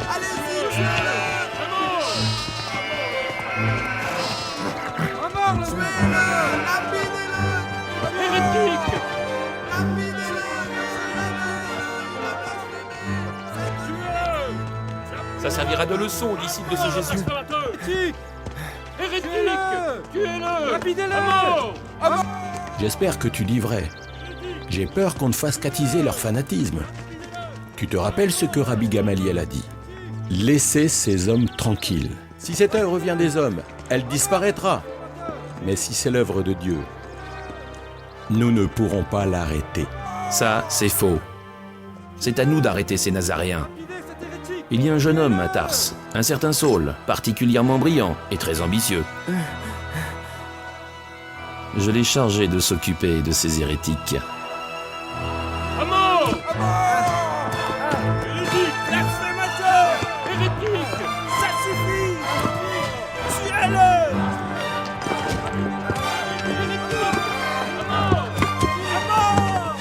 Allez-y, tuez-le! Tuez-le! Lapidez-le! Hérétique! Lapidez-le! Ça servira de leçon aux disciples de ce Jésus. Hérétique! Tuez-le! Lapidez-le! À mort! J'espère que tu dis vrai. J'ai peur qu'on ne fasse qu'attiser leur fanatisme. Tu te rappelles ce que Rabbi Gamaliel a dit? Laissez ces hommes tranquilles. Si cette œuvre vient des hommes, elle disparaîtra. Mais si c'est l'œuvre de Dieu, nous ne pourrons pas l'arrêter. Ça, c'est faux. C'est à nous d'arrêter ces Nazaréens. Il y a un jeune homme à Tarse, un certain Saul, particulièrement brillant et très ambitieux. Je l'ai chargé de s'occuper de ces hérétiques. À mort! Hérétique! Blasphémateur! Hérétique! Ça suffit! Tuez-le! Hérétique! À mort! À mort!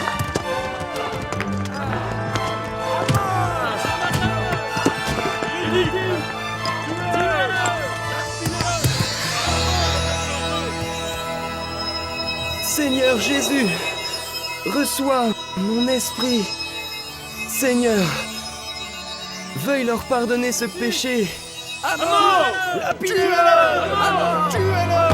Hérétique! Seigneur Jésus, reçois mon esprit. Seigneur, veuille leur pardonner ce péché. À mort! Lapidez-le! Tuez-le!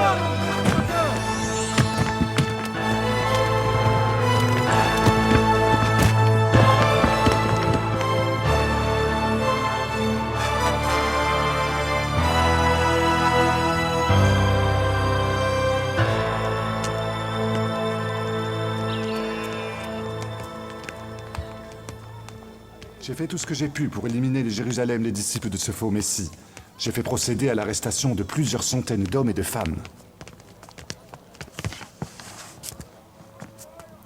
J'ai fait tout ce que j'ai pu pour éliminer de Jérusalem les disciples de ce faux Messie. J'ai fait procéder à l'arrestation de plusieurs centaines d'hommes et de femmes.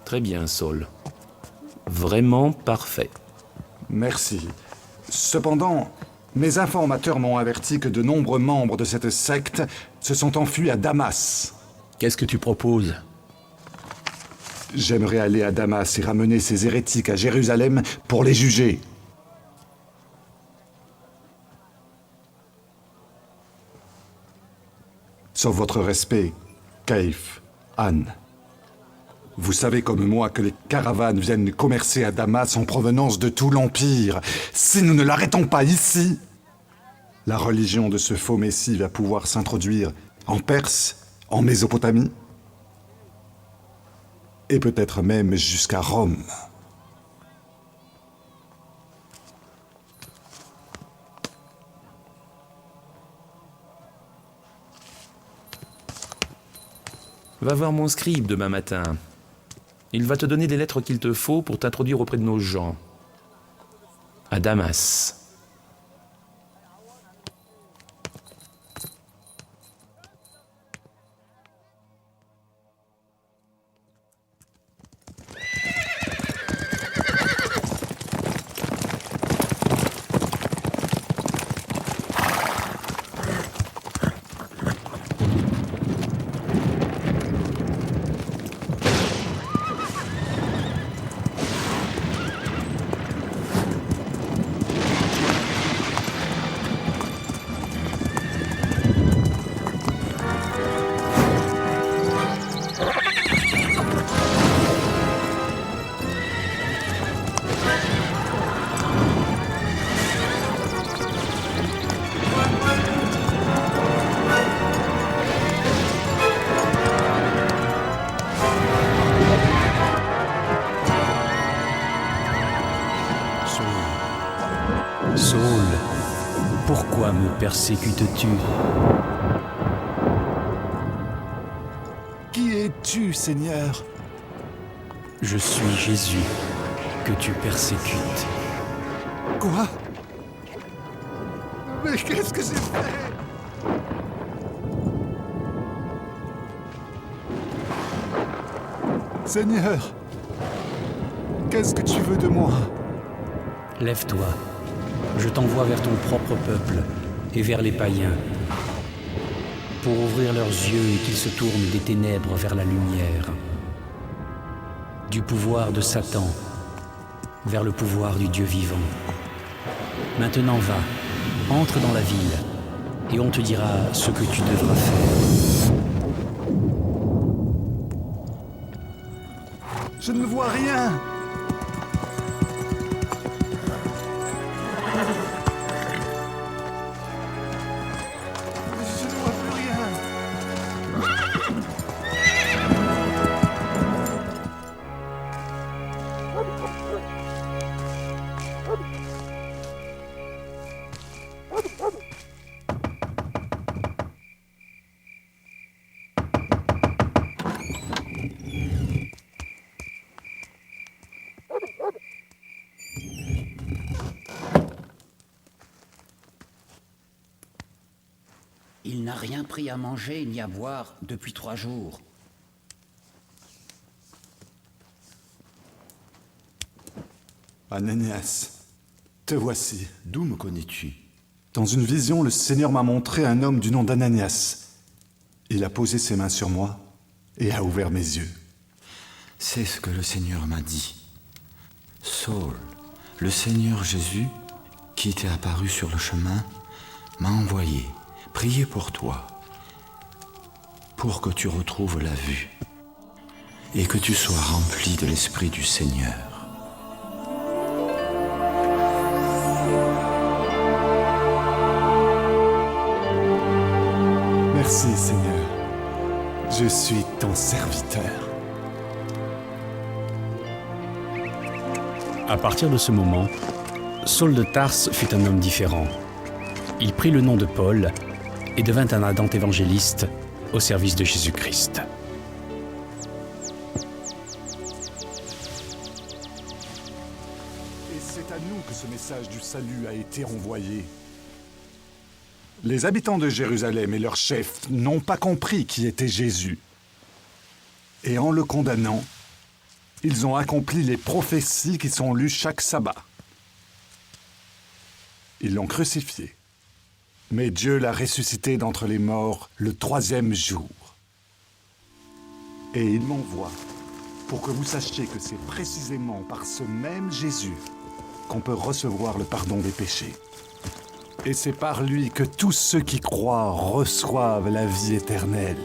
Très bien, Saul. Vraiment parfait. Merci. Cependant, mes informateurs m'ont averti que de nombreux membres de cette secte se sont enfuis à Damas. Qu'est-ce que tu proposes? J'aimerais aller à Damas et ramener ces hérétiques à Jérusalem pour les juger. Sauf votre respect, Caïphe, Anne. Vous savez comme moi que les caravanes viennent commercer à Damas en provenance de tout l'Empire. Si nous ne l'arrêtons pas ici, la religion de ce faux Messie va pouvoir s'introduire en Perse, en Mésopotamie, et peut-être même jusqu'à Rome. Va voir mon scribe demain matin. Il va te donner les lettres qu'il te faut pour t'introduire auprès de nos gens. À Damas. Saul, pourquoi me persécutes-tu? Qui es-tu, Seigneur? Je suis Jésus, que tu persécutes. Quoi? Mais qu'est-ce que j'ai fait? Seigneur, qu'est-ce que tu veux de moi? Lève-toi, je t'envoie vers ton propre peuple et vers les païens, pour ouvrir leurs yeux et qu'ils se tournent des ténèbres vers la lumière, du pouvoir de Satan vers le pouvoir du Dieu vivant. Maintenant va, entre dans la ville, et on te dira ce que tu devras faire. Je ne vois rien. Je ne vois plus rien. Il n'a rien pris à manger ni à boire depuis 3 jours. Ananias, te voici. D'où me connais-tu? Dans une vision, le Seigneur m'a montré un homme du nom d'Ananias. Il a posé ses mains sur moi et a ouvert mes yeux. C'est ce que le Seigneur m'a dit. Saul, le Seigneur Jésus, qui t'est apparu sur le chemin, m'a envoyé prier pour toi, pour que tu retrouves la vue et que tu sois rempli de l'Esprit du Seigneur. Merci, Seigneur. Je suis ton serviteur. À partir de ce moment, Saul de Tarse fut un homme différent. Il prit le nom de Paul et devint un ardent évangéliste au service de Jésus-Christ. Et c'est à nous que ce message du salut a été envoyé. Les habitants de Jérusalem et leurs chefs n'ont pas compris qui était Jésus. Et en le condamnant, ils ont accompli les prophéties qui sont lues chaque sabbat. Ils l'ont crucifié. Mais Dieu l'a ressuscité d'entre les morts le 3e jour. Et il m'envoie pour que vous sachiez que c'est précisément par ce même Jésus qu'on peut recevoir le pardon des péchés. Et c'est par lui que tous ceux qui croient reçoivent la vie éternelle.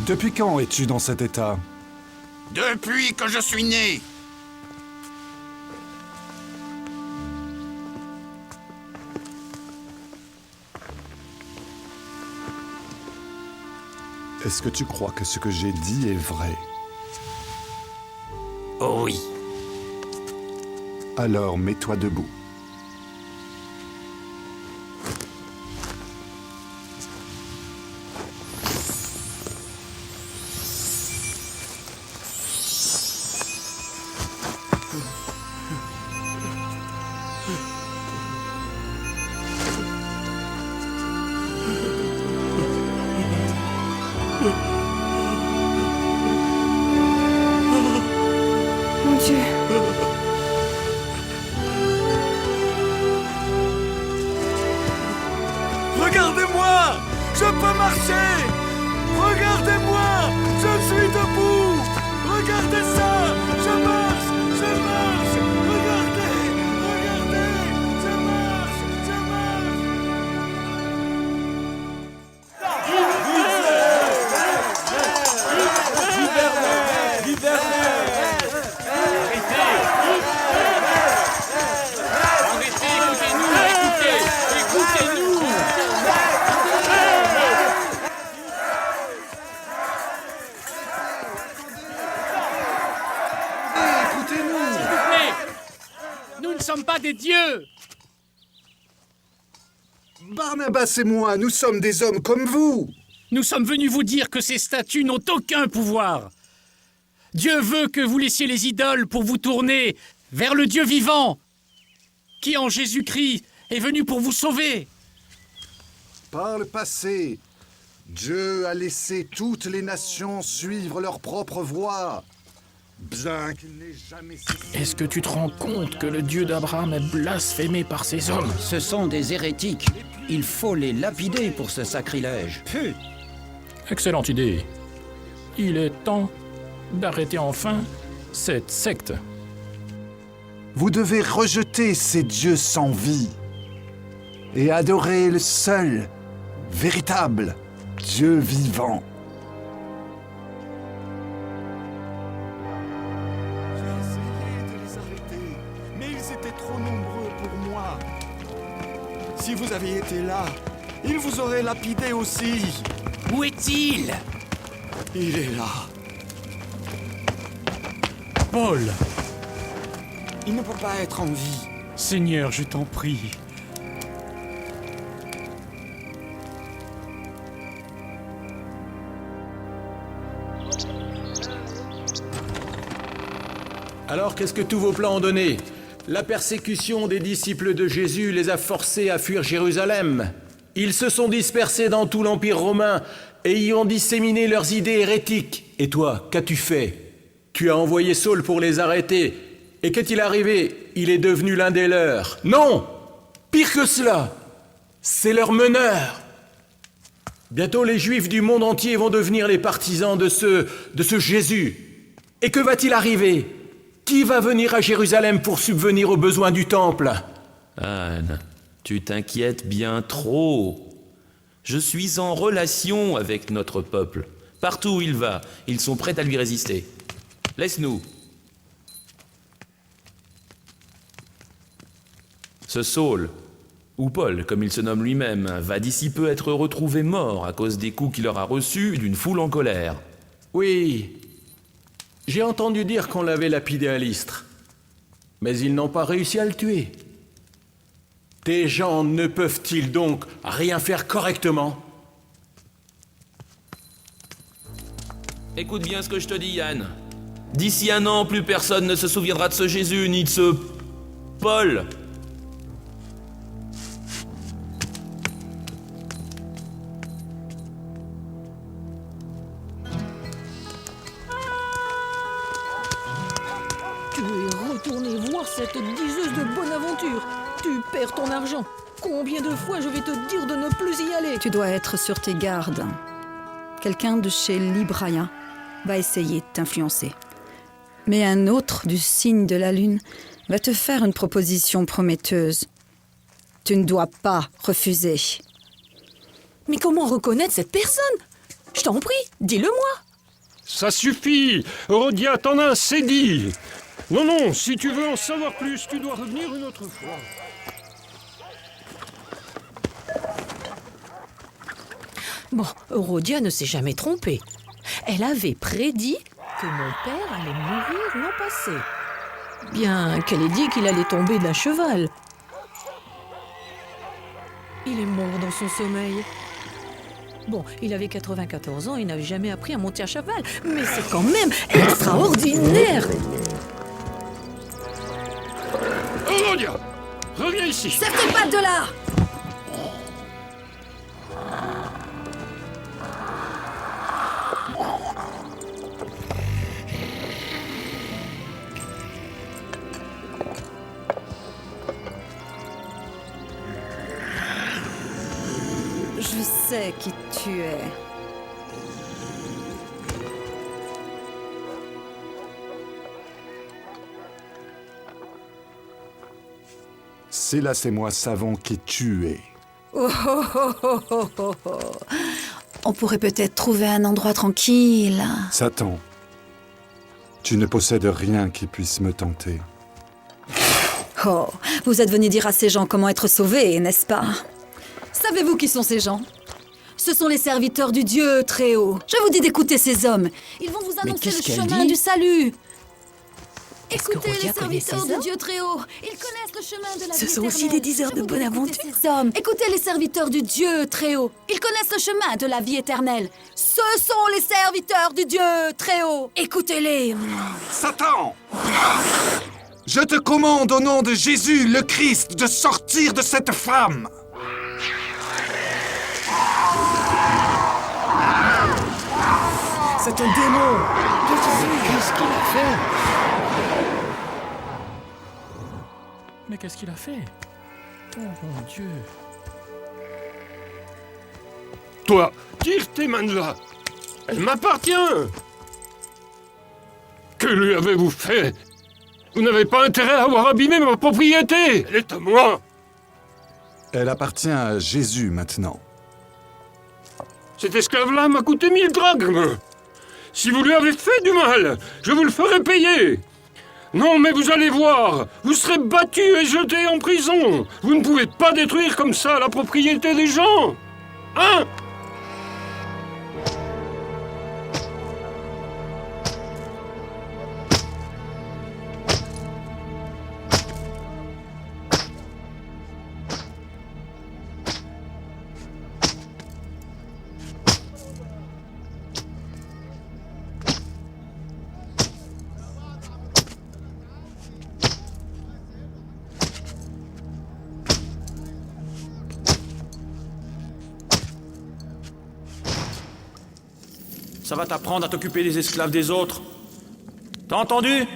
Depuis quand es-tu dans cet état ? Depuis que je suis né. Est-ce que tu crois que ce que j'ai dit est vrai ? Oh oui. Alors mets-toi debout. Mon Dieu. Regardez-moi! Je peux marcher! Regardez-moi! Je suis debout! Regardez ça! Je marche! Je marche! Regardez! Regardez! Je marche! Je marche! Écoutez-nous. Nous ne sommes pas des dieux. Barnabas et moi, nous sommes des hommes comme vous. Nous sommes venus vous dire que ces statues n'ont aucun pouvoir. Dieu veut que vous laissiez les idoles pour vous tourner vers le Dieu vivant, qui en Jésus-Christ est venu pour vous sauver. Par le passé, Dieu a laissé toutes les nations suivre leur propre voie. bien qu'il n'ait jamais cessé. Est-ce que tu te rends compte que le Dieu d'Abraham est blasphémé par ces hommes? Ce sont des hérétiques. Il faut les lapider pour ce sacrilège. Pfuh! Excellente idée. Il est temps d'arrêter enfin cette secte. Vous devez rejeter ces dieux sans vie et adorer le seul, véritable Dieu vivant. J'ai essayé de les arrêter, mais ils étaient trop nombreux pour moi. Si vous aviez été là, ils vous auraient lapidé aussi. Où est-il? Il est là. Paul, Il ne peut pas être en vie. Seigneur, je t'en prie. Alors qu'est-ce que tous vos plans ont donné? La persécution des disciples de Jésus les a forcés à fuir Jérusalem. Ils se sont dispersés dans tout l'Empire romain et y ont disséminé leurs idées hérétiques. Et toi, qu'as-tu fait? Tu as envoyé Saul pour les arrêter. Et qu'est-il arrivé? Il est devenu l'un des leurs. Non! Pire que cela! C'est leur meneur! Bientôt les Juifs du monde entier vont devenir les partisans de ce Jésus. Et que va-t-il arriver? Qui va venir à Jérusalem pour subvenir aux besoins du temple? Anne, tu t'inquiètes bien trop. Je suis en relation avec notre peuple. Partout où il va, ils sont prêts à lui résister. Laisse-nous. Ce Saul, ou Paul, comme il se nomme lui-même, va d'ici peu être retrouvé mort à cause des coups qu'il aura reçus d'une foule en colère. Oui, j'ai entendu dire qu'on l'avait lapidé à Lystre, mais ils n'ont pas réussi à le tuer. Tes gens ne peuvent-ils donc rien faire correctement? Écoute bien ce que je te dis, Yann. D'ici 1 an, plus personne ne se souviendra de ce Jésus, ni de ce Paul. Tu es retourné voir cette diseuse de Bonaventure. Tu perds ton argent. Combien de fois je vais te dire de ne plus y aller? Tu dois être sur tes gardes. Quelqu'un de chez Libraïa va essayer de t'influencer. Mais un autre du signe de la lune va te faire une proposition prometteuse. Tu ne dois pas refuser. Mais comment reconnaître cette personne? Je t'en prie, dis-le-moi. Ça suffit! Rodia, t'en as assez dit! Non, non, si tu veux en savoir plus, tu dois revenir une autre fois. Bon, Rodia ne s'est jamais trompée. Elle avait prédit que mon père allait mourir l'an passé. Bien qu'elle ait dit qu'il allait tomber d'un cheval. Il est mort dans son sommeil. Bon, il avait 94 ans et n'avait jamais appris à monter à cheval. Mais c'est quand même extraordinaire! Oh, Rodia! Reviens ici! Serre tes pattes de là! Je sais qui tu es. Silas et moi savons qui tu es. Oh, oh, oh, oh, oh, oh, oh. On pourrait peut-être trouver un endroit tranquille. Satan, tu ne possèdes rien qui puisse me tenter. Oh, vous êtes venu dire à ces gens comment être sauvés, n'est-ce pas? Savez-vous qui sont ces gens? Ce sont les serviteurs du Dieu très haut. Je vous dis d'écouter ces hommes. Ils vont vous annoncer qu'est-ce le qu'elle chemin dit? du salut. Est-ce que Écoutez Rodia les connaît ces serviteurs du hommes? Dieu très haut. Ils connaissent le chemin de la vie Ce sont aussi éternelle. des diseurs Je de vous dis Bonaventure. d'écouter ces hommes. Écoutez les serviteurs du Dieu très haut. Ils connaissent le chemin de la vie éternelle. Ce sont les serviteurs du Dieu très haut. Écoutez-les. Satan! Je te commande au nom de Jésus, le Christ, de sortir de cette femme! C'est un démon! Qu'est-ce qu'il a fait? Mais qu'est-ce qu'il a fait? Oh mon Dieu. Toi, tire tes mains de là. Elle m'appartient. Que lui avez-vous fait? Vous n'avez pas intérêt à avoir abîmé ma propriété. Elle est à moi. Elle appartient à Jésus maintenant. Cet esclave-là m'a coûté 1000 drachmes. Si vous lui avez fait du mal, je vous le ferai payer. Non, mais vous allez voir, vous serez battu et jeté en prison. Vous ne pouvez pas détruire comme ça la propriété des gens. Hein? Ça va t'apprendre à t'occuper des esclaves des autres. T'as entendu?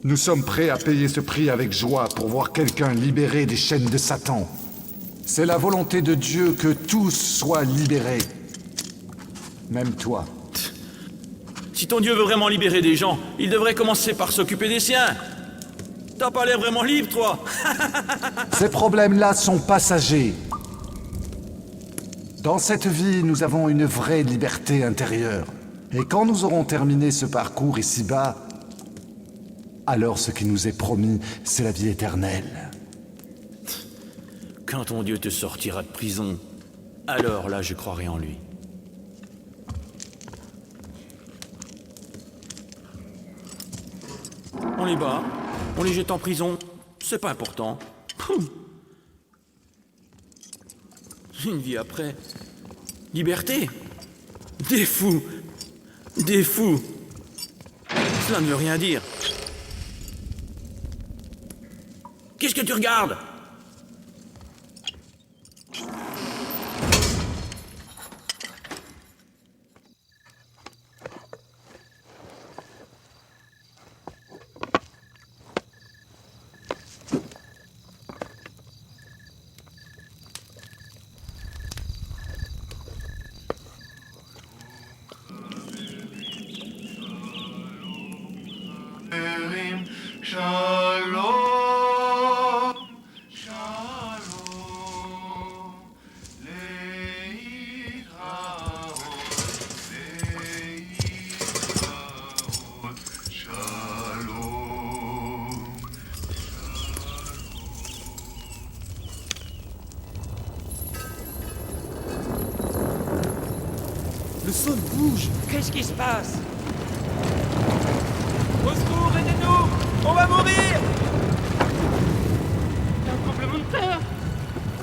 Nous sommes prêts à payer ce prix avec joie pour voir quelqu'un libéré des chaînes de Satan. C'est la volonté de Dieu que tous soient libérés. Même toi. Si ton Dieu veut vraiment libérer des gens, il devrait commencer par s'occuper des siens. T'as pas l'air vraiment libre, toi. Ces problèmes-là sont passagers. Dans cette vie, nous avons une vraie liberté intérieure. Et quand nous aurons terminé ce parcours ici-bas, alors ce qui nous est promis, c'est la vie éternelle. Quand ton Dieu te sortira de prison, alors là, je croirai en lui. On les bat, on les jette en prison, c'est pas important. Une vie après. Liberté. Des fous. Des fous. Cela ne veut rien dire. Qu'est-ce que tu regardes? Shalom, shalom, leiraot, shalom. Le sol bouge. Qu'est-ce qui se passe? Au secours, aidez-nous! On va mourir! Il y a un tremblement de terre.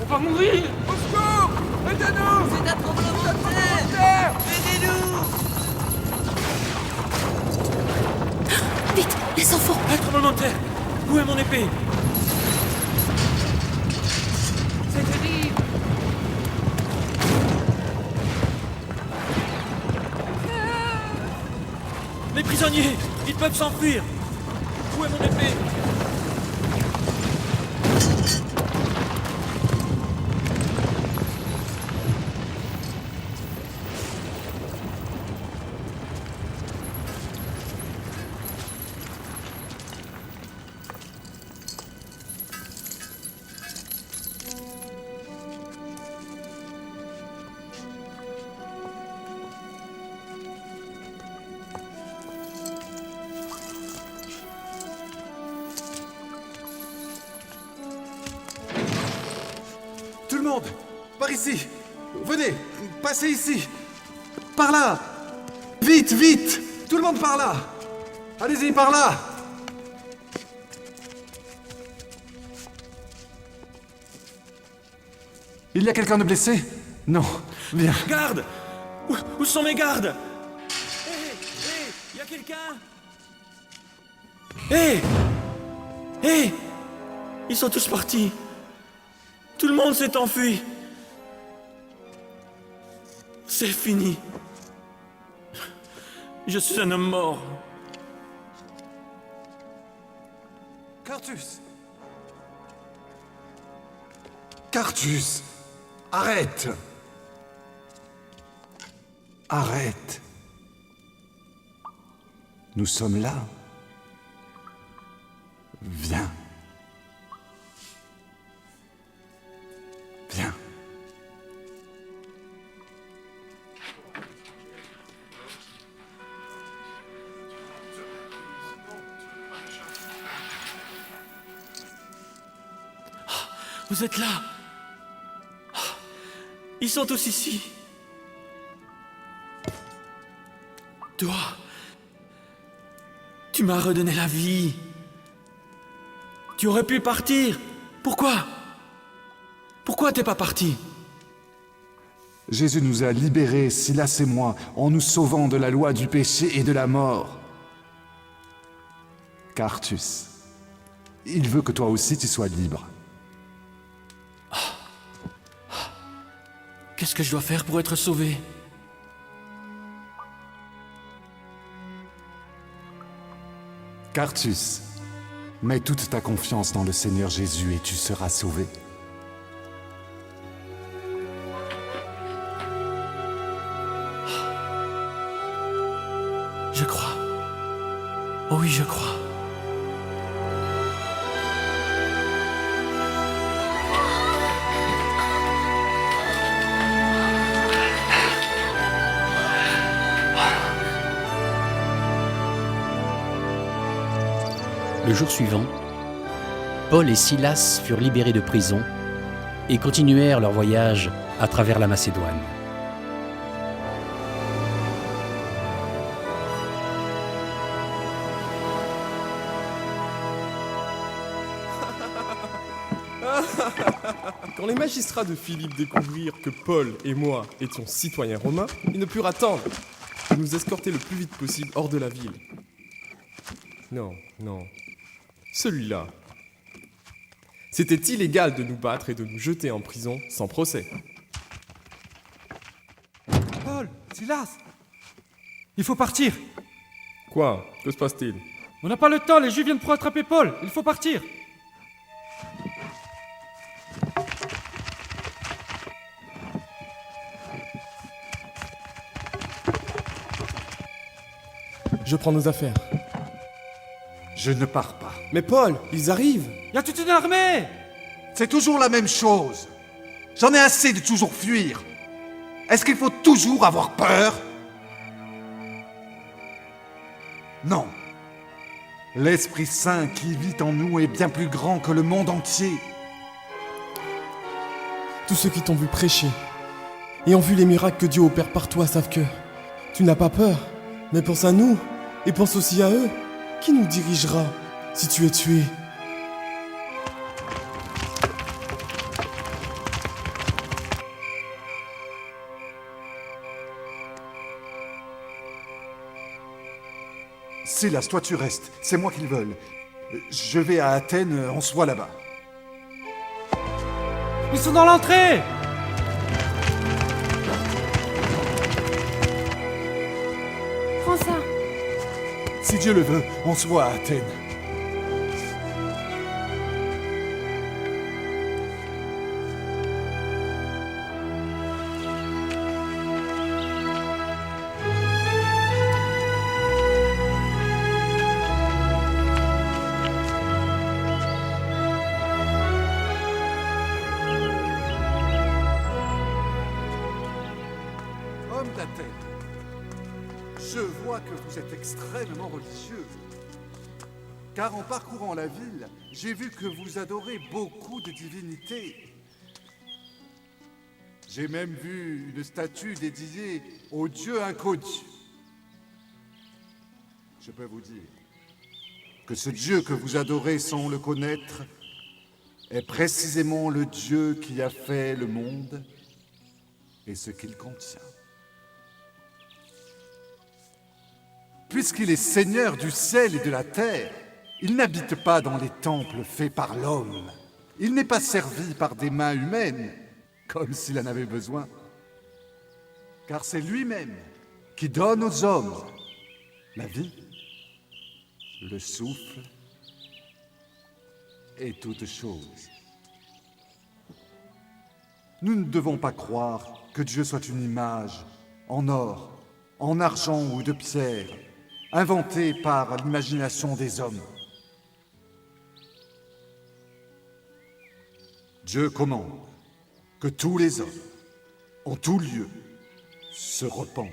On va mourir. Au secours! Aidez-nous! C'est un tremblement de terre! Aidez-nous! Vite, les enfants! Un tremblement de terre! Où est mon épée? C'est terrible! Les prisonniers! Ils peuvent s'enfuir! Où est mon épée? Tout le monde, par ici. Venez, passez ici. Par là. Vite, vite. Tout le monde par là. Allez-y, par là. Il y a quelqu'un de blessé? Non. Viens. Garde! Où sont mes gardes? Hé! Hé! Y a quelqu'un? Hé! Hé! Ils sont tous partis. Tout le monde s'est enfui. C'est fini. Je suis un homme mort. Cartus! Cartus! Arrête! Arrête! Nous sommes là. Viens. Viens. Vous êtes là. Ils sont tous ici. Toi, tu m'as redonné la vie. Tu aurais pu partir. Pourquoi? Pourquoi t'es pas parti? Jésus nous a libérés, Silas et moi, en nous sauvant de la loi du péché et de la mort. Cartus, il veut que toi aussi tu sois libre. Qu'est-ce que je dois faire pour être sauvé? Cartus, mets toute ta confiance dans le Seigneur Jésus et tu seras sauvé. Je crois. Oh oui, je crois. Le jour suivant, Paul et Silas furent libérés de prison et continuèrent leur voyage à travers la Macédoine. Quand les magistrats de Philippe découvrirent que Paul et moi étions citoyens romains, ils ne purent attendre de nous escorter le plus vite possible hors de la ville. Non, non. Celui-là. C'était illégal de nous battre et de nous jeter en prison sans procès. Paul, Silas, il faut partir. Quoi? Que se passe-t-il? On n'a pas le temps, les Juifs viennent pour attraper Paul. Il faut partir. Je prends nos affaires. Je ne pars pas. Mais Paul, ils arrivent. Il y a toute une armée. C'est toujours la même chose. J'en ai assez de toujours fuir. Est-ce qu'il faut toujours avoir peur? Non. L'Esprit Saint qui vit en nous est bien plus grand que le monde entier. Tous ceux qui t'ont vu prêcher et ont vu les miracles que Dieu opère par toi savent que tu n'as pas peur. Mais pense à nous et pense aussi à eux. Qui nous dirigera si tu es tué? Silas, toi tu restes. C'est moi qu'ils veulent. Je vais à Athènes, on se voit là-bas. Ils sont dans l'entrée. Prends ça. Si Dieu le veut, on se voit à Athènes. Homme d'Athènes, je vois que vous êtes extrêmement religieux. Car en parcourant la ville, j'ai vu que vous adorez beaucoup de divinités. J'ai même vu une statue dédiée au Dieu inconnu. Je peux vous dire que ce Dieu que vous adorez sans le connaître est précisément le Dieu qui a fait le monde et ce qu'il contient. Puisqu'il est Seigneur du ciel et de la terre, il n'habite pas dans les temples faits par l'homme. Il n'est pas servi par des mains humaines, comme s'il en avait besoin. Car c'est lui-même qui donne aux hommes la vie, le souffle et toutes choses. Nous ne devons pas croire que Dieu soit une image en or, en argent ou de pierre, inventée par l'imagination des hommes. Dieu commande que tous les hommes, en tout lieu, se repentent.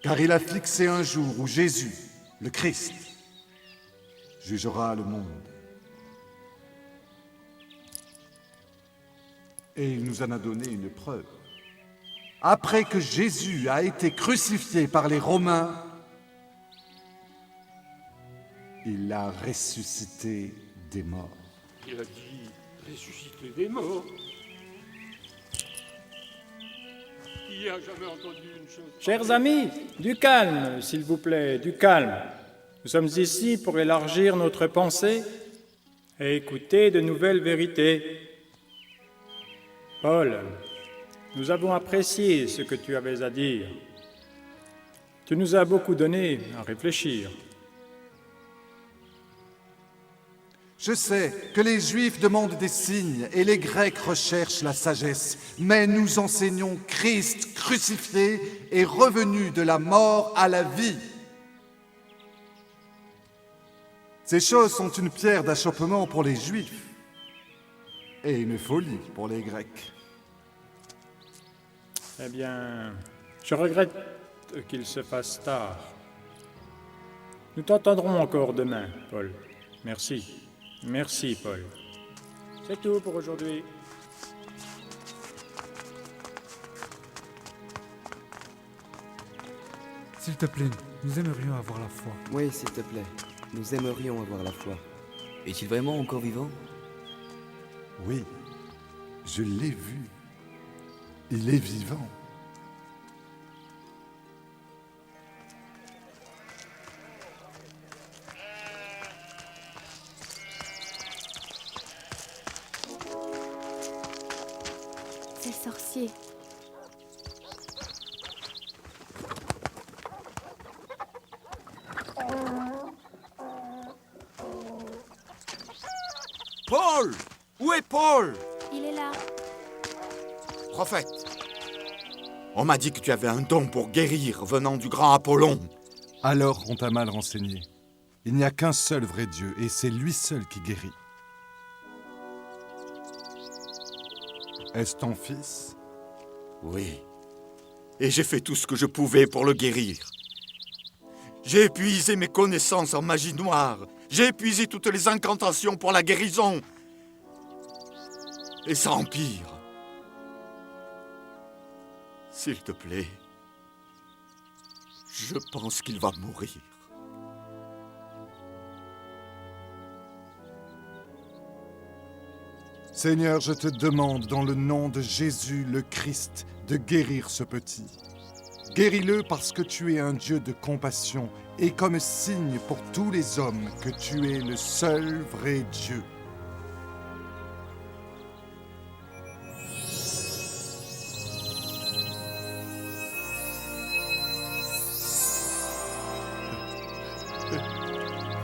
Car il a fixé un jour où Jésus, le Christ, jugera le monde. Et il nous en a donné une preuve. Après que Jésus a été crucifié par les Romains, il a ressuscité des morts. Il a dit ressusciter des morts. Qui a jamais entendu une chose Chers amis, du calme, s'il vous plaît, du calme. Nous sommes ici pour élargir notre pensée et écouter de nouvelles vérités. Paul, nous avons apprécié ce que tu avais à dire. Tu nous as beaucoup donné à réfléchir. Je sais que les Juifs demandent des signes et les Grecs recherchent la sagesse, mais nous enseignons Christ crucifié et revenu de la mort à la vie. Ces choses sont une pierre d'achoppement pour les Juifs et une folie pour les Grecs. Eh bien, je regrette qu'il se fasse tard. Nous t'entendrons encore demain, Paul. Merci. Merci, Paul. C'est tout pour aujourd'hui. S'il te plaît, nous aimerions avoir la foi. Oui, s'il te plaît, nous aimerions avoir la foi. Est-il vraiment encore vivant? Oui, je l'ai vu. Il est vivant. C'est le sorcier. Paul! Où est Paul? Il est là. Prophète, on m'a dit que tu avais un don pour guérir venant du grand Apollon. Alors on t'a mal renseigné. Il n'y a qu'un seul vrai Dieu, et c'est lui seul qui guérit. Est-ce ton fils? Oui. Et j'ai fait tout ce que je pouvais pour le guérir. J'ai épuisé mes connaissances en magie noire. J'ai épuisé toutes les incantations pour la guérison. Et ça empire. S'il te plaît, je pense qu'il va mourir. Seigneur, je te demande, dans le nom de Jésus le Christ, de guérir ce petit. Guéris-le parce que tu es un Dieu de compassion et comme signe pour tous les hommes que tu es le seul vrai Dieu.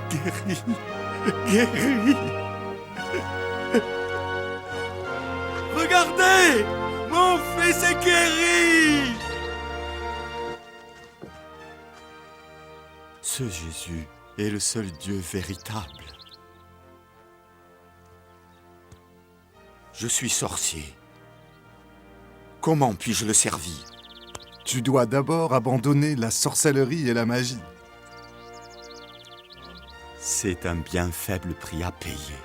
Guéris, guéris. Regardez, mon fils est guéri. Ce Jésus est le seul Dieu véritable. Je suis sorcier. Comment puis-je le servir? Tu dois d'abord abandonner la sorcellerie et la magie. C'est un bien faible prix à payer.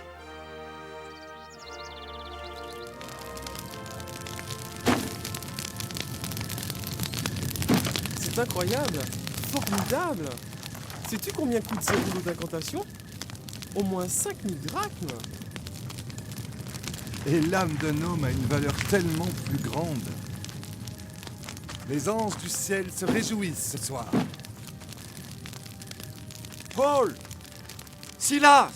C'est incroyable, formidable. Sais-tu combien coûte ces rouleaux d'incantation? Au moins 5000 drachmes. Et l'âme d'un homme a une valeur tellement plus grande. Les anges du ciel se réjouissent ce soir. Paul! Silas!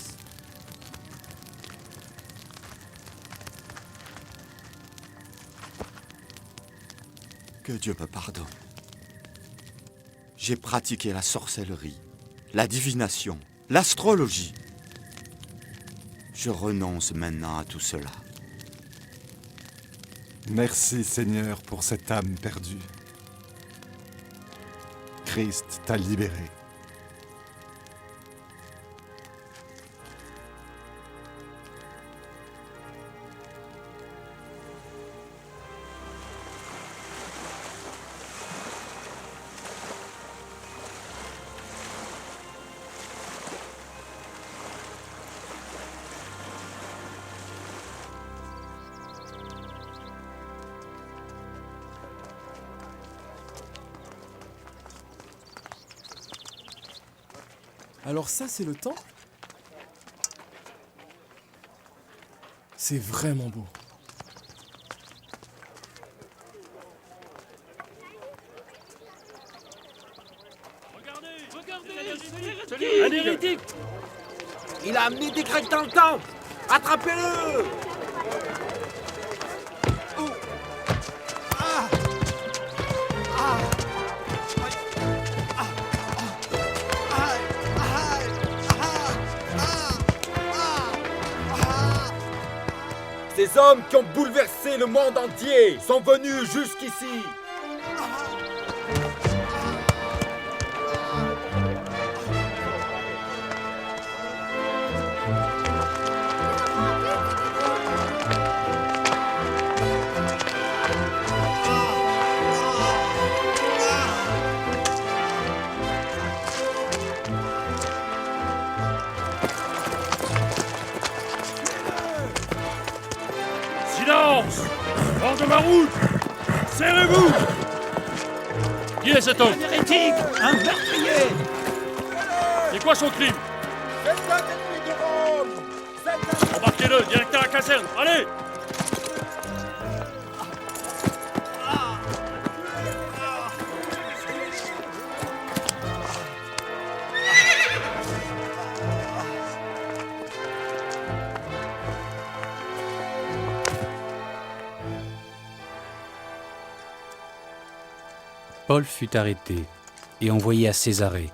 Que Dieu me pardonne. J'ai pratiqué la sorcellerie, la divination, l'astrologie. Je renonce maintenant à tout cela. Merci Seigneur pour cette âme perdue. Christ t'a libéré. Alors ça, c'est le temple? C'est vraiment beau. Un hérétique! Il a amené des Grecs dans le temple! Attrapez-le! Ces hommes qui ont bouleversé le monde entier sont venus jusqu'ici. Silence! Hors de ma route! Serrez-vous! Qui est cet homme? Un hérétique! Un meurtrier! C'est quoi son crime? C'est un ennemi de Rome! Embarquez-le, directeur à la caserne! Allez! Paul fut arrêté et envoyé à Césarée,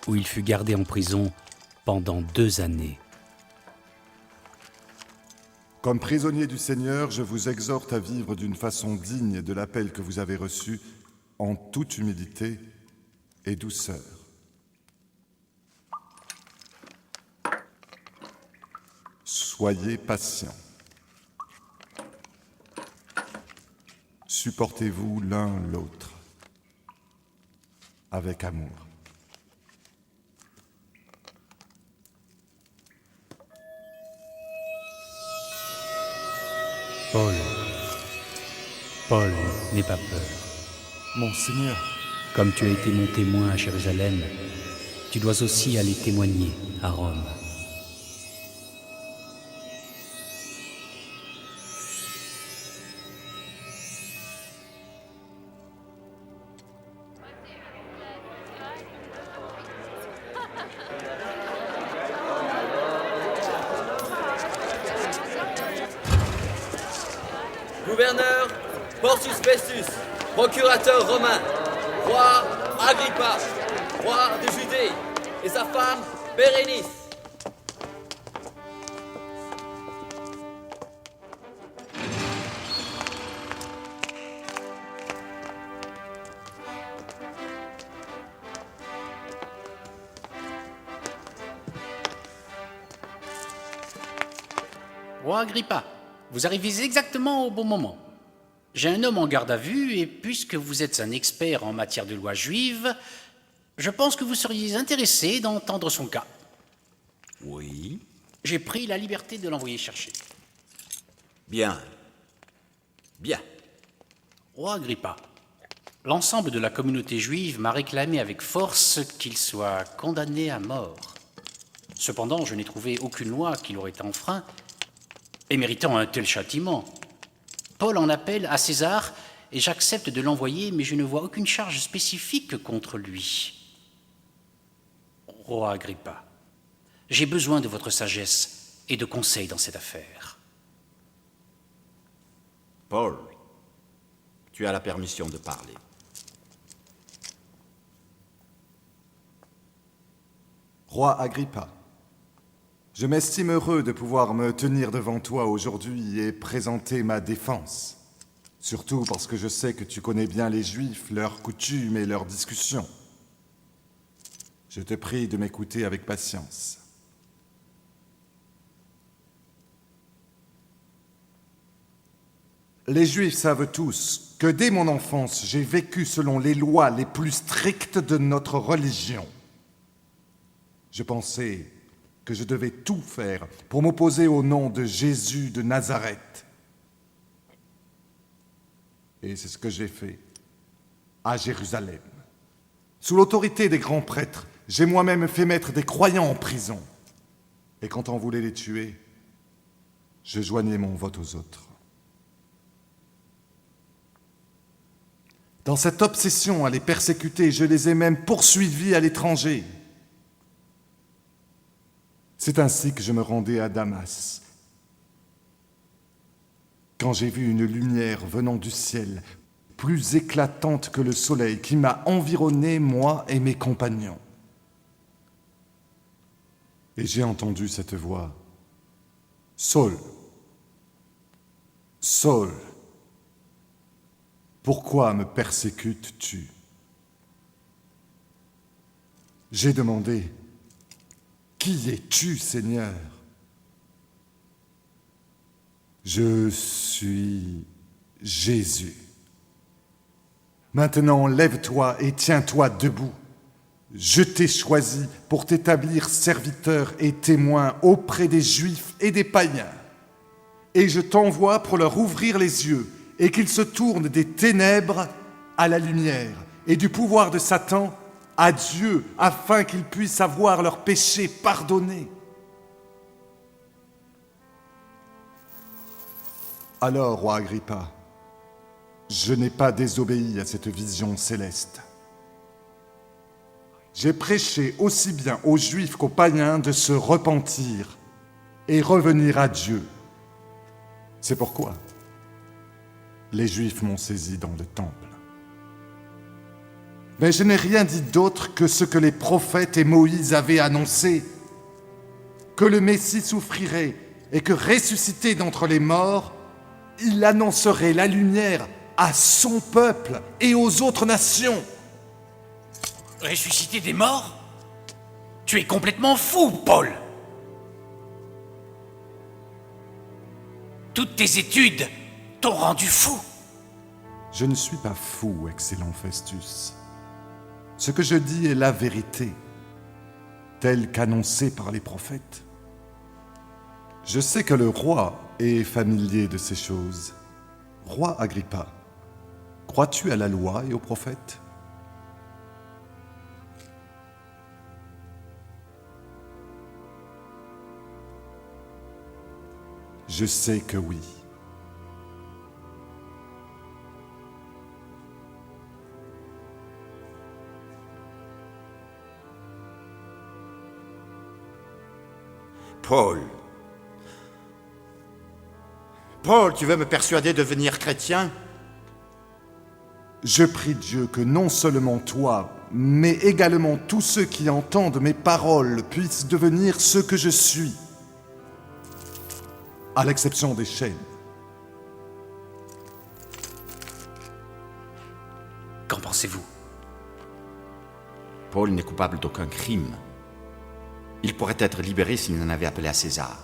où il fut gardé en prison pendant 2 années. Comme prisonnier du Seigneur, je vous exhorte à vivre d'une façon digne de l'appel que vous avez reçu, en toute humilité et douceur. Soyez patients. Supportez-vous l'un l'autre avec amour. Paul, n'aie pas peur. Mon Seigneur. Comme tu as été mon témoin à Jérusalem, tu dois aussi aller témoigner à Rome. Gouverneur Porcius Festus, procurateur romain, roi Agrippa, roi de Judée, et sa femme Bérénice. Roi Agrippa, vous arrivez exactement au bon moment. J'ai un homme en garde à vue, et puisque vous êtes un expert en matière de loi juive, je pense que vous seriez intéressé d'entendre son cas. Oui. J'ai pris la liberté de l'envoyer chercher. Bien. Bien. Roi Agrippa, l'ensemble de la communauté juive m'a réclamé avec force qu'il soit condamné à mort. Cependant, je n'ai trouvé aucune loi qui l'aurait enfreint et méritant un tel châtiment. Paul en appelle à César et j'accepte de l'envoyer, mais je ne vois aucune charge spécifique contre lui. Roi Agrippa, j'ai besoin de votre sagesse et de conseils dans cette affaire. Paul, tu as la permission de parler. Roi Agrippa, je m'estime heureux de pouvoir me tenir devant toi aujourd'hui et présenter ma défense. Surtout parce que je sais que tu connais bien les Juifs, leurs coutumes et leurs discussions. Je te prie de m'écouter avec patience. Les Juifs savent tous que dès mon enfance, j'ai vécu selon les lois les plus strictes de notre religion. Je pensais que je devais tout faire pour m'opposer au nom de Jésus de Nazareth. Et c'est ce que j'ai fait à Jérusalem. Sous l'autorité des grands prêtres, j'ai moi-même fait mettre des croyants en prison. Et quand on voulait les tuer, je joignais mon vote aux autres. Dans cette obsession à les persécuter, je les ai même poursuivis à l'étranger. C'est ainsi que je me rendais à Damas. Quand j'ai vu une lumière venant du ciel, plus éclatante que le soleil, qui m'a environné, moi et mes compagnons. Et j'ai entendu cette voix. « Saul, Saul, pourquoi me persécutes-tu » J'ai demandé, « Qui es-tu, Seigneur » Je suis Jésus. Maintenant, lève-toi et tiens-toi debout. Je t'ai choisi pour t'établir serviteur et témoin auprès des Juifs et des païens. Et je t'envoie pour leur ouvrir les yeux et qu'ils se tournent des ténèbres à la lumière et du pouvoir de Satan à Dieu, afin qu'ils puissent avoir leurs péchés pardonnés. Alors, roi Agrippa, je n'ai pas désobéi à cette vision céleste. J'ai prêché aussi bien aux Juifs qu'aux païens de se repentir et revenir à Dieu. C'est pourquoi les Juifs m'ont saisi dans le temple. Mais je n'ai rien dit d'autre que ce que les prophètes et Moïse avaient annoncé, que le Messie souffrirait et que ressuscité d'entre les morts, il annoncerait la lumière à son peuple et aux autres nations. Ressusciter des morts? Tu es complètement fou, Paul! Toutes tes études t'ont rendu fou. Je ne suis pas fou, excellent Festus. Ce que je dis est la vérité, telle qu'annoncée par les prophètes. Je sais que le roi est familier de ces choses. Roi Agrippa, crois-tu à la loi et aux prophètes ? Je sais que oui. Paul. Paul, tu veux me persuader de devenir chrétien? Je prie Dieu que non seulement toi, mais également tous ceux qui entendent mes paroles puissent devenir ce que je suis, à l'exception des chaînes. Qu'en pensez-vous? Paul n'est coupable d'aucun crime. Il pourrait être libéré s'il n'en avait appelé à César.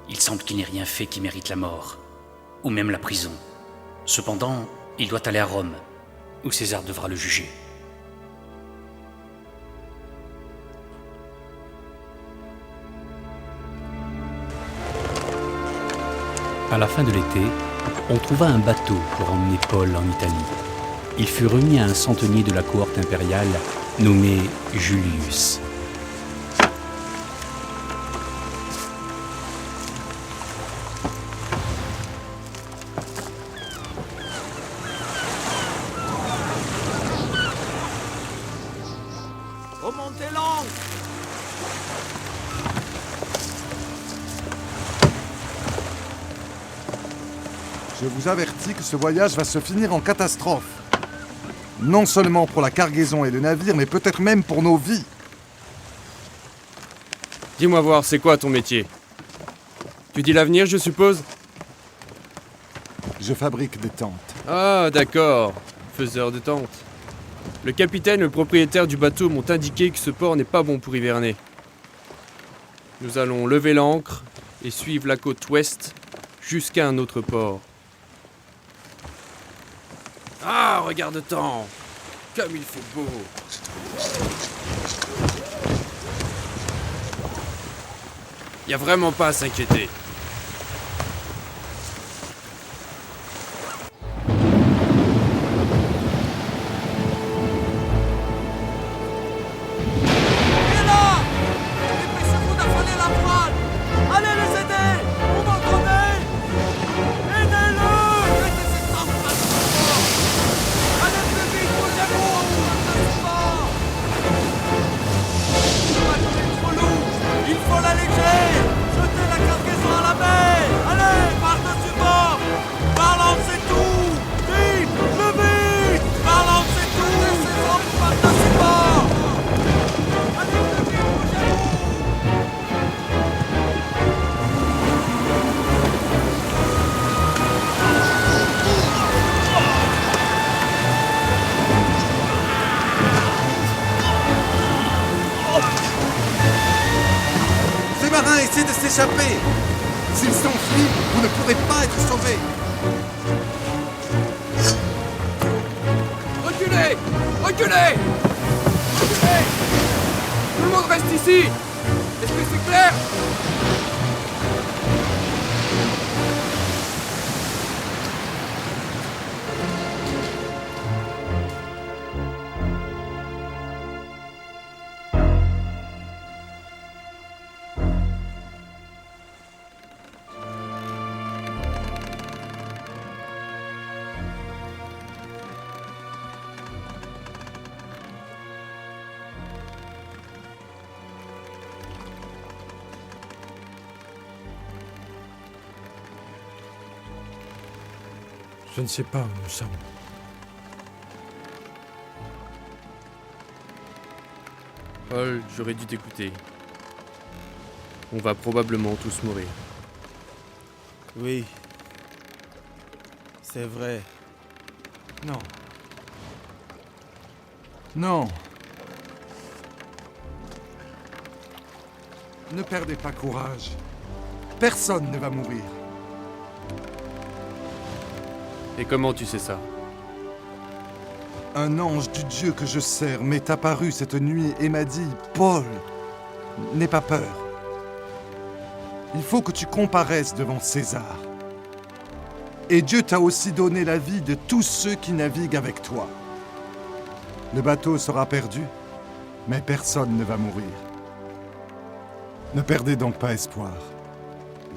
Il semble qu'il n'ait rien fait qui mérite la mort, ou même la prison. Cependant, il doit aller à Rome, où César devra le juger. À la fin de l'été, on trouva un bateau pour emmener Paul en Italie. Il fut remis à un centenier de la cohorte impériale nommé Julius. Remontez l'angle! Je vous avertis que ce voyage va se finir en catastrophe. Non seulement pour la cargaison et le navire, mais peut-être même pour nos vies. Dis-moi voir, c'est quoi ton métier? Tu dis l'avenir, je suppose? Je fabrique des tentes. Ah, d'accord. Faiseur de tentes. Le capitaine et le propriétaire du bateau m'ont indiqué que ce port n'est pas bon pour hiverner. Nous allons lever l'ancre et suivre la côte ouest jusqu'à un autre port. Ah, regarde-t'en! Comme il fait beau! Y a vraiment pas à s'inquiéter. Essayez de s'échapper. S'ils s'enfuient, vous ne pourrez pas être sauvés. Reculez! Reculez! Reculez! Tout le monde reste ici! Est-ce que c'est clair? Je ne sais pas où nous sommes. Paul, j'aurais dû t'écouter. On va probablement tous mourir. Oui. C'est vrai. Non. Non. Ne perdez pas courage. Personne ne va mourir. Et comment tu sais ça? Un ange du Dieu que je sers m'est apparu cette nuit et m'a dit « Paul, n'aie pas peur. Il faut que tu comparaisses devant César. Et Dieu t'a aussi donné la vie de tous ceux qui naviguent avec toi. Le bateau sera perdu, mais personne ne va mourir. Ne perdez donc pas espoir.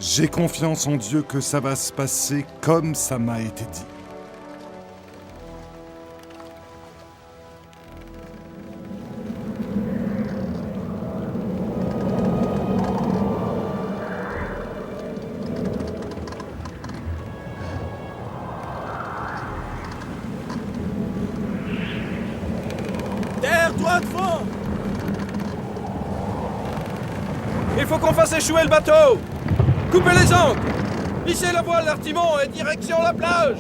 J'ai confiance en Dieu que ça va se passer comme ça m'a été dit. Terre-toi de fond! Il faut qu'on fasse échouer le bateau! Coupez les ancres! Lissez la voile d'artimon et direction la plage!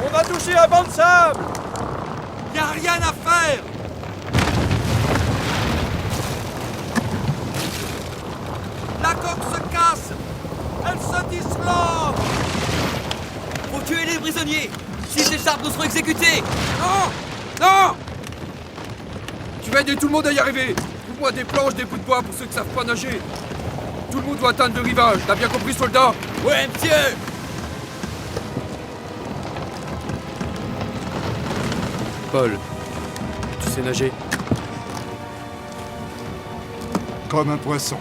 On va toucher un banc de sable! Y a rien à faire! La coque se casse! Elle se disloque! Faut tuer les prisonniers! S'ils s'échappent, nous serons exécutés! Non! Non! Tu vas aider tout le monde à y arriver! Trouve-moi des planches, des bouts de bois pour ceux qui savent pas nager! Tout le monde doit atteindre le rivage, t'as bien compris, soldat? Ouais, monsieur! Paul, tu sais nager? Comme un poisson.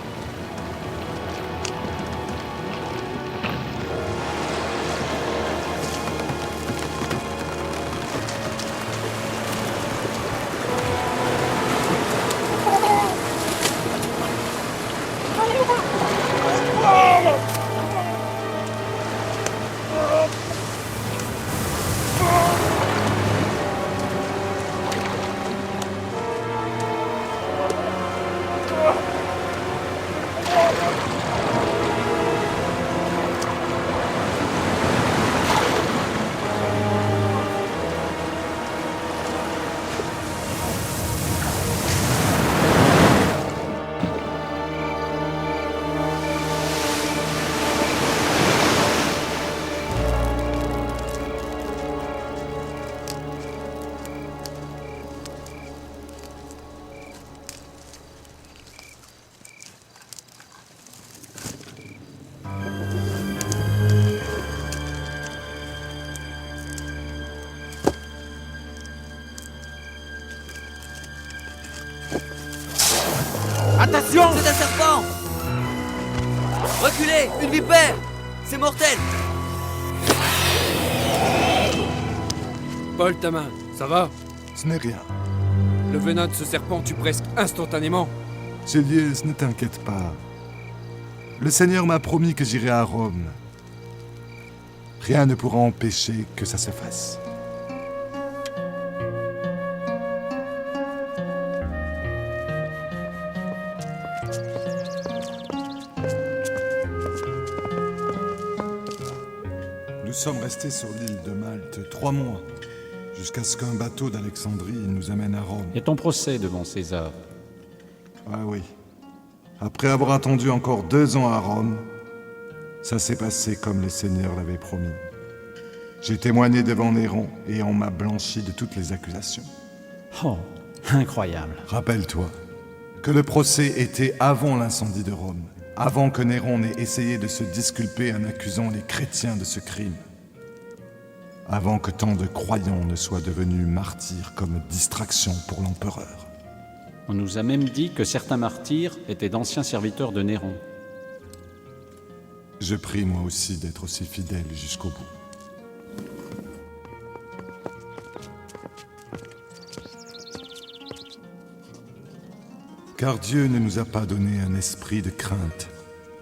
Attention! C'est un serpent! Reculez! Une vipère! C'est mortel! Paul, ta main, ça va? Ce n'est rien. Le venin de ce serpent tue presque instantanément. Julius, ne t'inquiète pas. Le Seigneur m'a promis que j'irai à Rome. Rien ne pourra empêcher que ça se fasse. Nous sommes restés sur l'île de Malte 3 mois, jusqu'à ce qu'un bateau d'Alexandrie nous amène à Rome. Et ton procès devant César? Ah oui. Après avoir attendu encore 2 ans à Rome, ça s'est passé comme le Seigneur l'avait promis. J'ai témoigné devant Néron et on m'a blanchi de toutes les accusations. Oh, incroyable. Rappelle-toi que le procès était avant l'incendie de Rome, avant que Néron n'ait essayé de se disculper en accusant les chrétiens de ce crime, avant que tant de croyants ne soient devenus martyrs comme distraction pour l'empereur. On nous a même dit que certains martyrs étaient d'anciens serviteurs de Néron. Je prie moi aussi d'être aussi fidèle jusqu'au bout. Car Dieu ne nous a pas donné un esprit de crainte,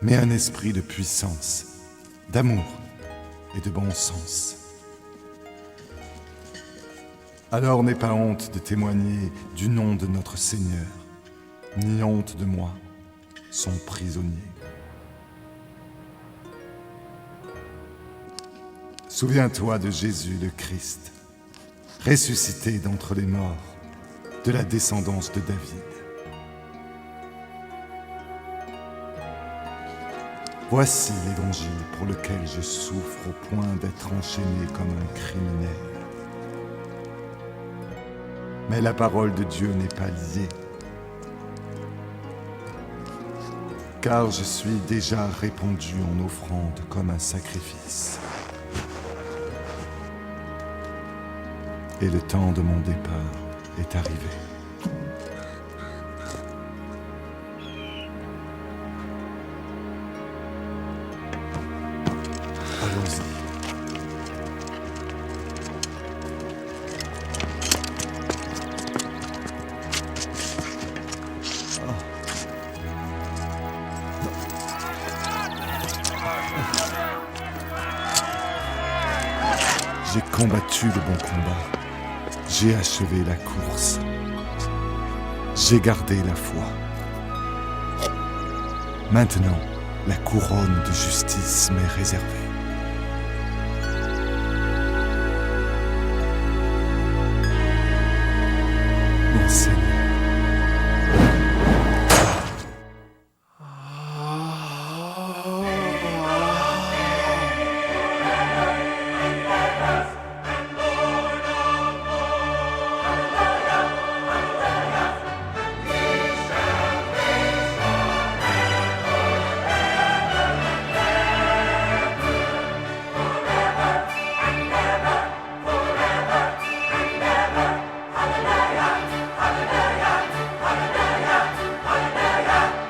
mais un esprit de puissance, d'amour et de bon sens. Alors n'aie pas honte de témoigner du nom de notre Seigneur, ni honte de moi, son prisonnier. Souviens-toi de Jésus le Christ, ressuscité d'entre les morts, de la descendance de David. Voici l'évangile pour lequel je souffre au point d'être enchaîné comme un criminel. Mais la parole de Dieu n'est pas liée, car je suis déjà répandu en offrande comme un sacrifice. Et le temps de mon départ est arrivé. Allons-y. J'ai combattu le bon combat. J'ai achevé la course. J'ai gardé la foi. Maintenant, la couronne de justice m'est réservée. Mon Seigneur.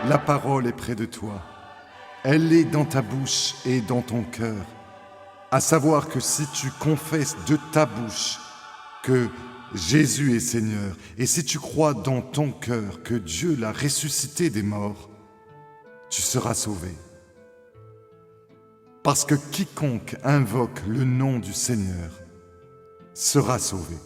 La parole est près de toi. Elle est dans ta bouche et dans ton cœur. À savoir que si tu confesses de ta bouche que Jésus est Seigneur, et si tu crois dans ton cœur que Dieu l'a ressuscité des morts, tu seras sauvé. Parce que quiconque invoque le nom du Seigneur sera sauvé.